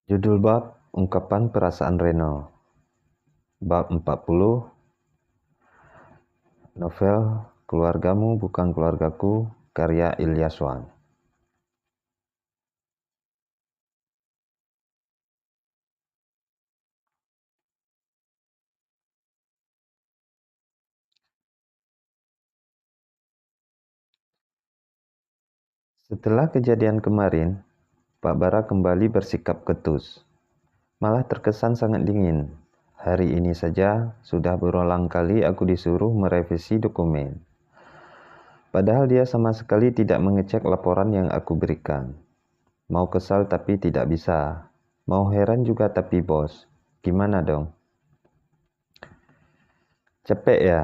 Judul bab Ungkapan Perasaan Reno. Bab 40. Novel Keluargamu Bukan Keluargaku, karya Ilyas Wan. Setelah kejadian kemarin, Pak Bara kembali bersikap ketus. Malah terkesan sangat dingin. Hari ini saja sudah berulang kali aku disuruh merevisi dokumen. Padahal dia sama sekali tidak mengecek laporan yang aku berikan. Mau kesal tapi tidak bisa. Mau heran juga tapi bos. Gimana dong? Capek ya?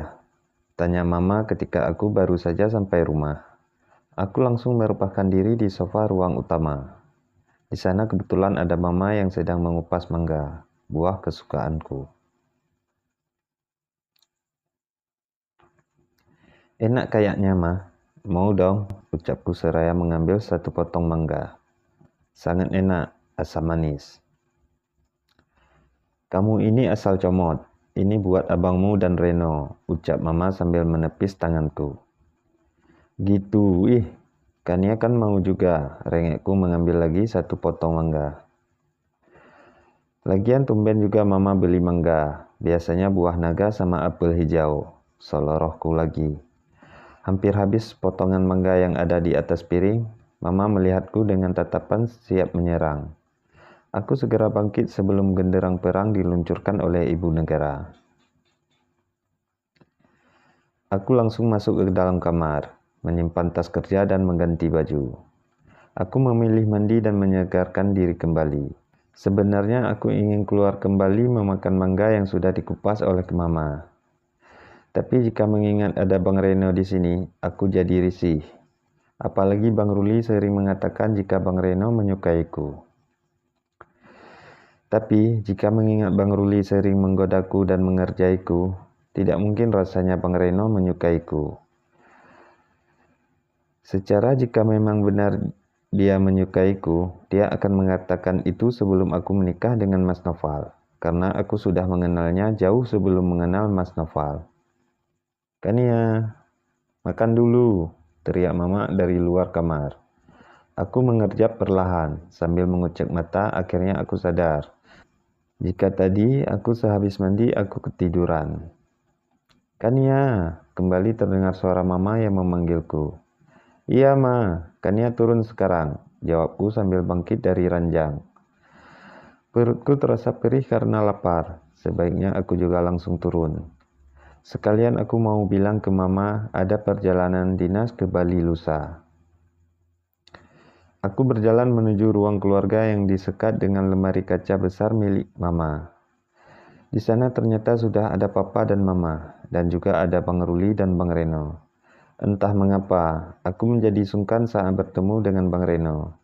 Tanya Mama ketika aku baru saja sampai rumah. Aku langsung merepahkan diri di sofa ruang utama. Di sana kebetulan ada Mama yang sedang mengupas mangga, buah kesukaanku. Enak kayaknya, Ma. Mau dong, ucapku seraya mengambil satu potong mangga. Sangat enak, asam manis. Kamu ini asal comot. Ini buat abangmu dan Reno, ucap Mama sambil menepis tanganku. Gitu, Kania kan mau juga, rengekku mengambil lagi satu potong mangga. Lagian tumben juga Mama beli mangga, biasanya buah naga sama apel hijau, selorohku lagi. Hampir habis potongan mangga yang ada di atas piring, Mama melihatku dengan tatapan siap menyerang. Aku segera bangkit sebelum genderang perang diluncurkan oleh ibu negara. Aku langsung masuk ke dalam kamar, menyimpan tas kerja dan mengganti baju. Aku memilih mandi dan menyegarkan diri kembali. Sebenarnya aku ingin keluar kembali memakan mangga yang sudah dikupas oleh Mama. Tapi jika mengingat ada Bang Reno di sini, aku jadi risih. Apalagi Bang Ruli sering mengatakan jika Bang Reno menyukaiku. Tapi jika mengingat Bang Ruli sering menggodaku dan mengerjaiku, tidak mungkin rasanya Bang Reno menyukaiku. Secara jika memang benar dia menyukaiku, dia akan mengatakan itu sebelum aku menikah dengan Mas Noval, karena aku sudah mengenalnya jauh sebelum mengenal Mas Noval. Kania, makan dulu, teriak Mama dari luar kamar. Aku mengerjap perlahan, sambil mengucek mata, akhirnya aku sadar. Jika tadi aku sehabis mandi, aku ketiduran. Kania, kembali terdengar suara Mama yang memanggilku. Iya, Ma, Kania turun sekarang, jawabku sambil bangkit dari ranjang. Perutku terasa perih karena lapar, sebaiknya aku juga langsung turun. Sekalian aku mau bilang ke Mama ada perjalanan dinas ke Bali lusa. Aku berjalan menuju ruang keluarga yang disekat dengan lemari kaca besar milik Mama. Di sana ternyata sudah ada Papa dan Mama, dan juga ada Bang Ruli dan Bang Reno. Entah mengapa, aku menjadi sungkan saat bertemu dengan Bang Reno.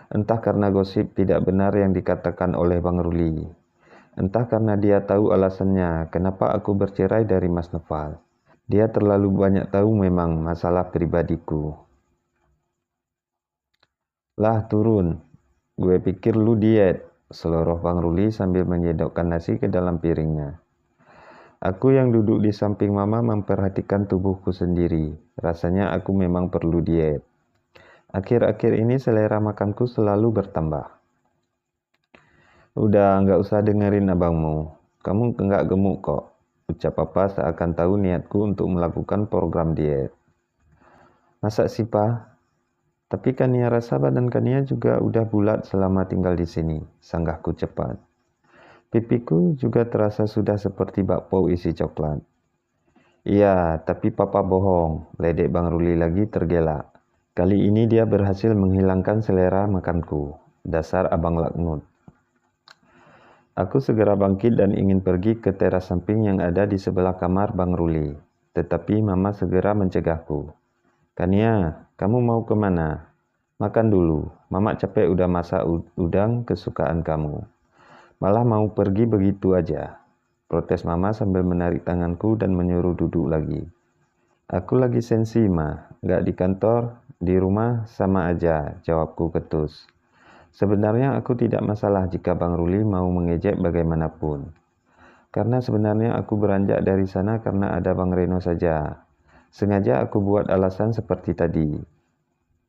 Entah karena gosip tidak benar yang dikatakan oleh Bang Ruli. Entah karena dia tahu alasannya kenapa aku bercerai dari Mas Noval. Dia terlalu banyak tahu memang masalah pribadiku. Lah turun, gue pikir lu diet, seloroh Bang Ruli sambil menyedokkan nasi ke dalam piringnya. Aku yang duduk di samping Mama memperhatikan tubuhku sendiri. Rasanya aku memang perlu diet. Akhir-akhir ini selera makanku selalu bertambah. Udah nggak usah dengerin abangmu. Kamu nggak gemuk kok, ucap Papa seakan tahu niatku untuk melakukan program diet. Masa sih, Pa? Tapi Kania rasa badan Kania juga udah bulat selama tinggal di sini, sanggahku cepat. Pipiku juga terasa sudah seperti bakpao isi coklat. Iya, tapi Papa bohong, ledek Bang Ruli lagi tergelak. Kali ini dia berhasil menghilangkan selera makanku. Dasar abang laknut. Aku segera bangkit dan ingin pergi ke teras samping yang ada di sebelah kamar Bang Ruli. Tetapi Mama segera mencegahku. Kania, kamu mau kemana? Makan dulu, Mama capek udah masak udang kesukaan kamu. Malah mau pergi begitu aja. Protes Mama sambil menarik tanganku dan menyuruh duduk lagi. Aku lagi sensi, Ma. Gak di kantor, di rumah sama aja, jawabku ketus. Sebenarnya aku tidak masalah jika Bang Ruli mau mengejek bagaimanapun. Karena sebenarnya aku beranjak dari sana karena ada Bang Reno saja. Sengaja aku buat alasan seperti tadi,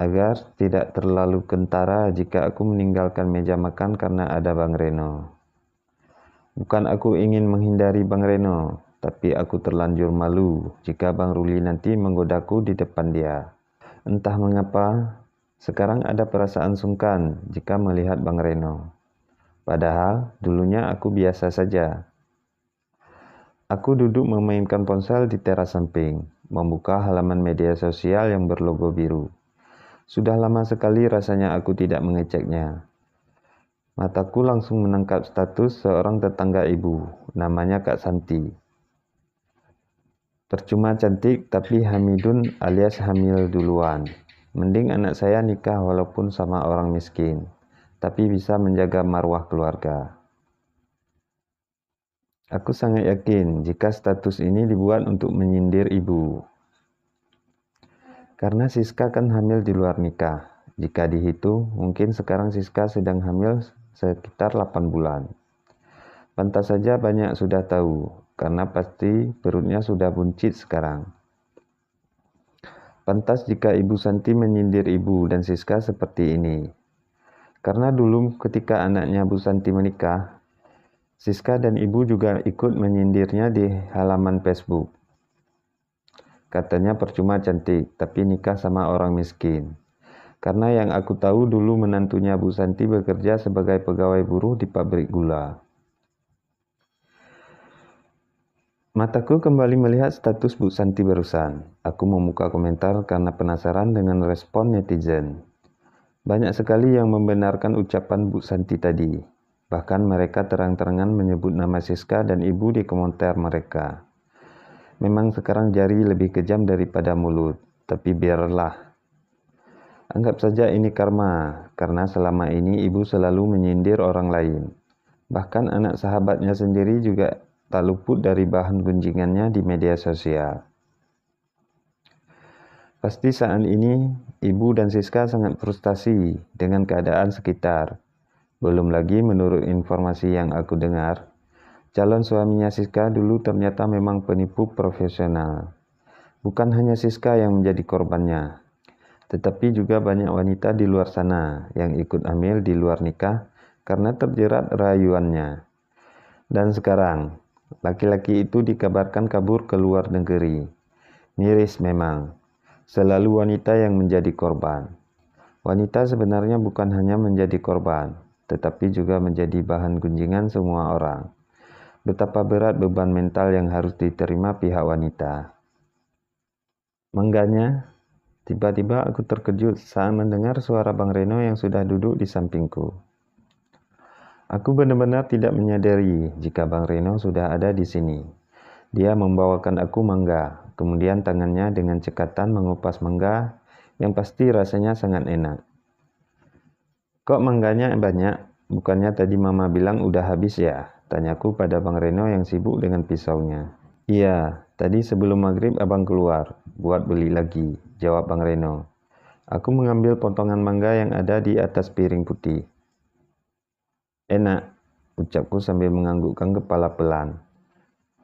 agar tidak terlalu kentara jika aku meninggalkan meja makan karena ada Bang Reno. Bukan aku ingin menghindari Bang Reno, tapi aku terlanjur malu jika Bang Ruli nanti menggodaku di depan dia. Entah mengapa, sekarang ada perasaan sungkan jika melihat Bang Reno. Padahal dulunya aku biasa saja. Aku duduk memainkan ponsel di teras samping, membuka halaman media sosial yang berlogo biru. Sudah lama sekali rasanya aku tidak mengeceknya. Mataku langsung menangkap status seorang tetangga ibu, namanya Kak Santi. Percuma cantik tapi Hamidun alias hamil duluan. Mending anak saya nikah walaupun sama orang miskin, tapi bisa menjaga marwah keluarga. Aku sangat yakin jika status ini dibuat untuk menyindir ibu. Karena Siska kan hamil di luar nikah. Jika dihitung, mungkin sekarang Siska sedang hamil sekitar 8 bulan. Pantas saja banyak sudah tahu, karena pasti perutnya sudah buncit sekarang. Pantas jika Ibu Santi menyindir ibu dan Siska seperti ini. Karena dulu ketika anaknya Bu Santi menikah, Siska dan ibu juga ikut menyindirnya di halaman Facebook. Katanya percuma cantik, tapi nikah sama orang miskin. Karena yang aku tahu dulu menantunya Bu Santi bekerja sebagai pegawai buruh di pabrik gula. Mataku kembali melihat status Bu Santi barusan. Aku membuka komentar karena penasaran dengan respon netizen. Banyak sekali yang membenarkan ucapan Bu Santi tadi. Bahkan mereka terang-terangan menyebut nama Siska dan ibu di komentar mereka. Memang sekarang jari lebih kejam daripada mulut, tapi biarlah. Anggap saja ini karma, karena selama ini ibu selalu menyindir orang lain. Bahkan anak sahabatnya sendiri juga tak luput dari bahan gunjingannya di media sosial. Pasti saat ini, ibu dan Siska sangat frustasi dengan keadaan sekitar. Belum lagi menurut informasi yang aku dengar, calon suaminya Siska dulu ternyata memang penipu profesional. Bukan hanya Siska yang menjadi korbannya, tetapi juga banyak wanita di luar sana yang ikut hamil di luar nikah karena terjerat rayuannya. Dan sekarang, laki-laki itu dikabarkan kabur ke luar negeri. Miris memang, selalu wanita yang menjadi korban. Wanita sebenarnya bukan hanya menjadi korban, tetapi juga menjadi bahan gunjingan semua orang. Betapa berat beban mental yang harus diterima pihak wanita. Mengganya, tiba-tiba aku terkejut saat mendengar suara Bang Reno yang sudah duduk di sampingku. Aku benar-benar tidak menyadari jika Bang Reno sudah ada di sini. Dia membawakan aku mangga, kemudian tangannya dengan cekatan mengupas mangga yang pasti rasanya sangat enak. Kok mangganya banyak? Bukannya tadi Mama bilang udah habis ya? Tanyaku pada Bang Reno yang sibuk dengan pisaunya. Iya, tadi sebelum maghrib abang keluar, buat beli lagi, jawab Bang Reno. Aku mengambil potongan mangga yang ada di atas piring putih. Enak, ucapku sambil menganggukkan kepala pelan.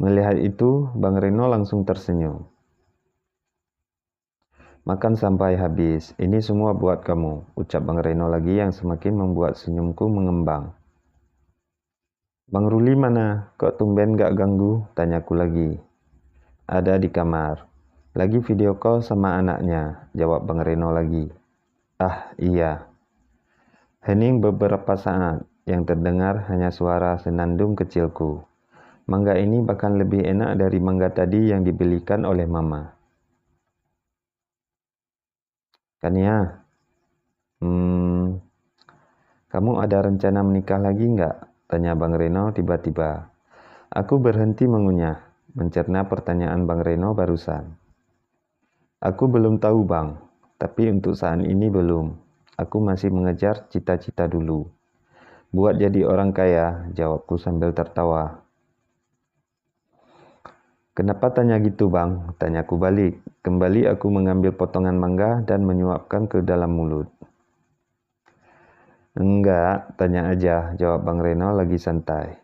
Melihat itu, Bang Reno langsung tersenyum. Makan sampai habis, ini semua buat kamu, ucap Bang Reno lagi yang semakin membuat senyumku mengembang. Bang Ruli mana? Kok tumben gak ganggu? Tanyaku lagi. Ada di kamar. Lagi video call sama anaknya, jawab Bang Reno lagi. Ah, iya. Hening beberapa saat, yang terdengar hanya suara senandung kecilku. Mangga ini bahkan lebih enak dari mangga tadi yang dibelikan oleh Mama. Kania, kamu ada rencana menikah lagi nggak? Tanya Bang Reno tiba-tiba. Aku berhenti mengunyah, mencerna pertanyaan Bang Reno barusan. Aku belum tahu Bang, tapi untuk saat ini belum. Aku masih mengejar cita-cita dulu. Buat jadi orang kaya, jawabku sambil tertawa. Kenapa tanya gitu Bang? Tanyaku balik. Kembali aku mengambil potongan mangga dan menyuapkan ke dalam mulut. Enggak, tanya aja, jawab Bang Reno lagi santai.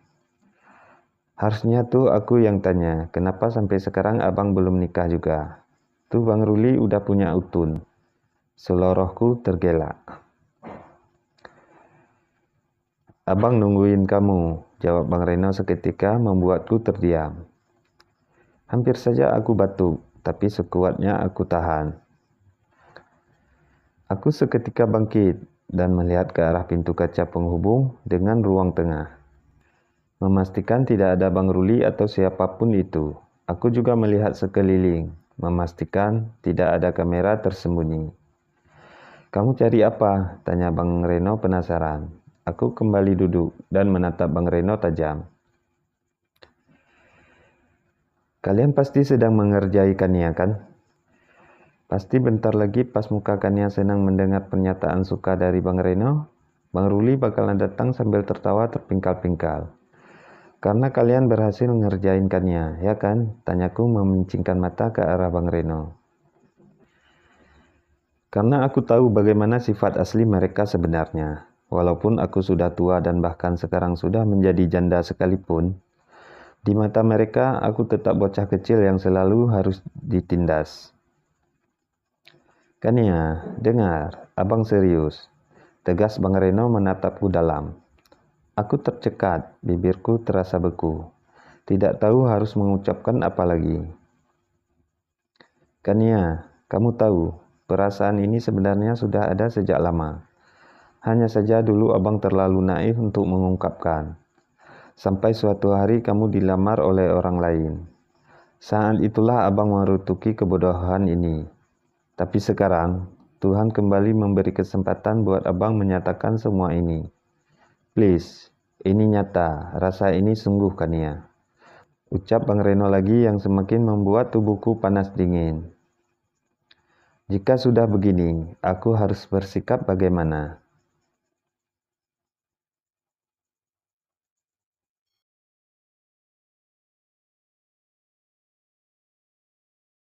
Harusnya tuh aku yang tanya, kenapa sampai sekarang abang belum nikah juga? Tuh Bang Ruli udah punya utun. Selorohku tergelak. Abang nungguin kamu, jawab Bang Reno seketika membuatku terdiam. Hampir saja aku batuk, tapi sekuatnya aku tahan. Aku seketika bangkit dan melihat ke arah pintu kaca penghubung dengan ruang tengah. Memastikan tidak ada Bang Ruli atau siapapun itu. Aku juga melihat sekeliling, memastikan tidak ada kamera tersembunyi. Kamu cari apa? Tanya Bang Reno penasaran. Aku kembali duduk dan menatap Bang Reno tajam. Kalian pasti sedang mengerjaikannya, kan? Pasti bentar lagi pas muka Kania senang mendengar pernyataan suka dari Bang Reno, Bang Ruli bakalan datang sambil tertawa terpingkal-pingkal. Karena kalian berhasil ngerjain Kania, ya kan? Tanyaku memincingkan mata ke arah Bang Reno. Karena aku tahu bagaimana sifat asli mereka sebenarnya. Walaupun aku sudah tua dan bahkan sekarang sudah menjadi janda sekalipun, di mata mereka aku tetap bocah kecil yang selalu harus ditindas. Kania, dengar, abang serius. Tegas Bang Reno menatapku dalam. Aku tercekat, bibirku terasa beku. Tidak tahu harus mengucapkan apa lagi. Kania, kamu tahu, perasaan ini sebenarnya sudah ada sejak lama. Hanya saja dulu abang terlalu naif untuk mengungkapkan. Sampai suatu hari kamu dilamar oleh orang lain. Saat itulah abang merutuki kebodohan ini. Tapi sekarang, Tuhan kembali memberi kesempatan buat abang menyatakan semua ini. Please, ini nyata, rasa ini sungguh Kania. Ucap Bang Reno lagi yang semakin membuat tubuhku panas dingin. Jika sudah begini, aku harus bersikap bagaimana?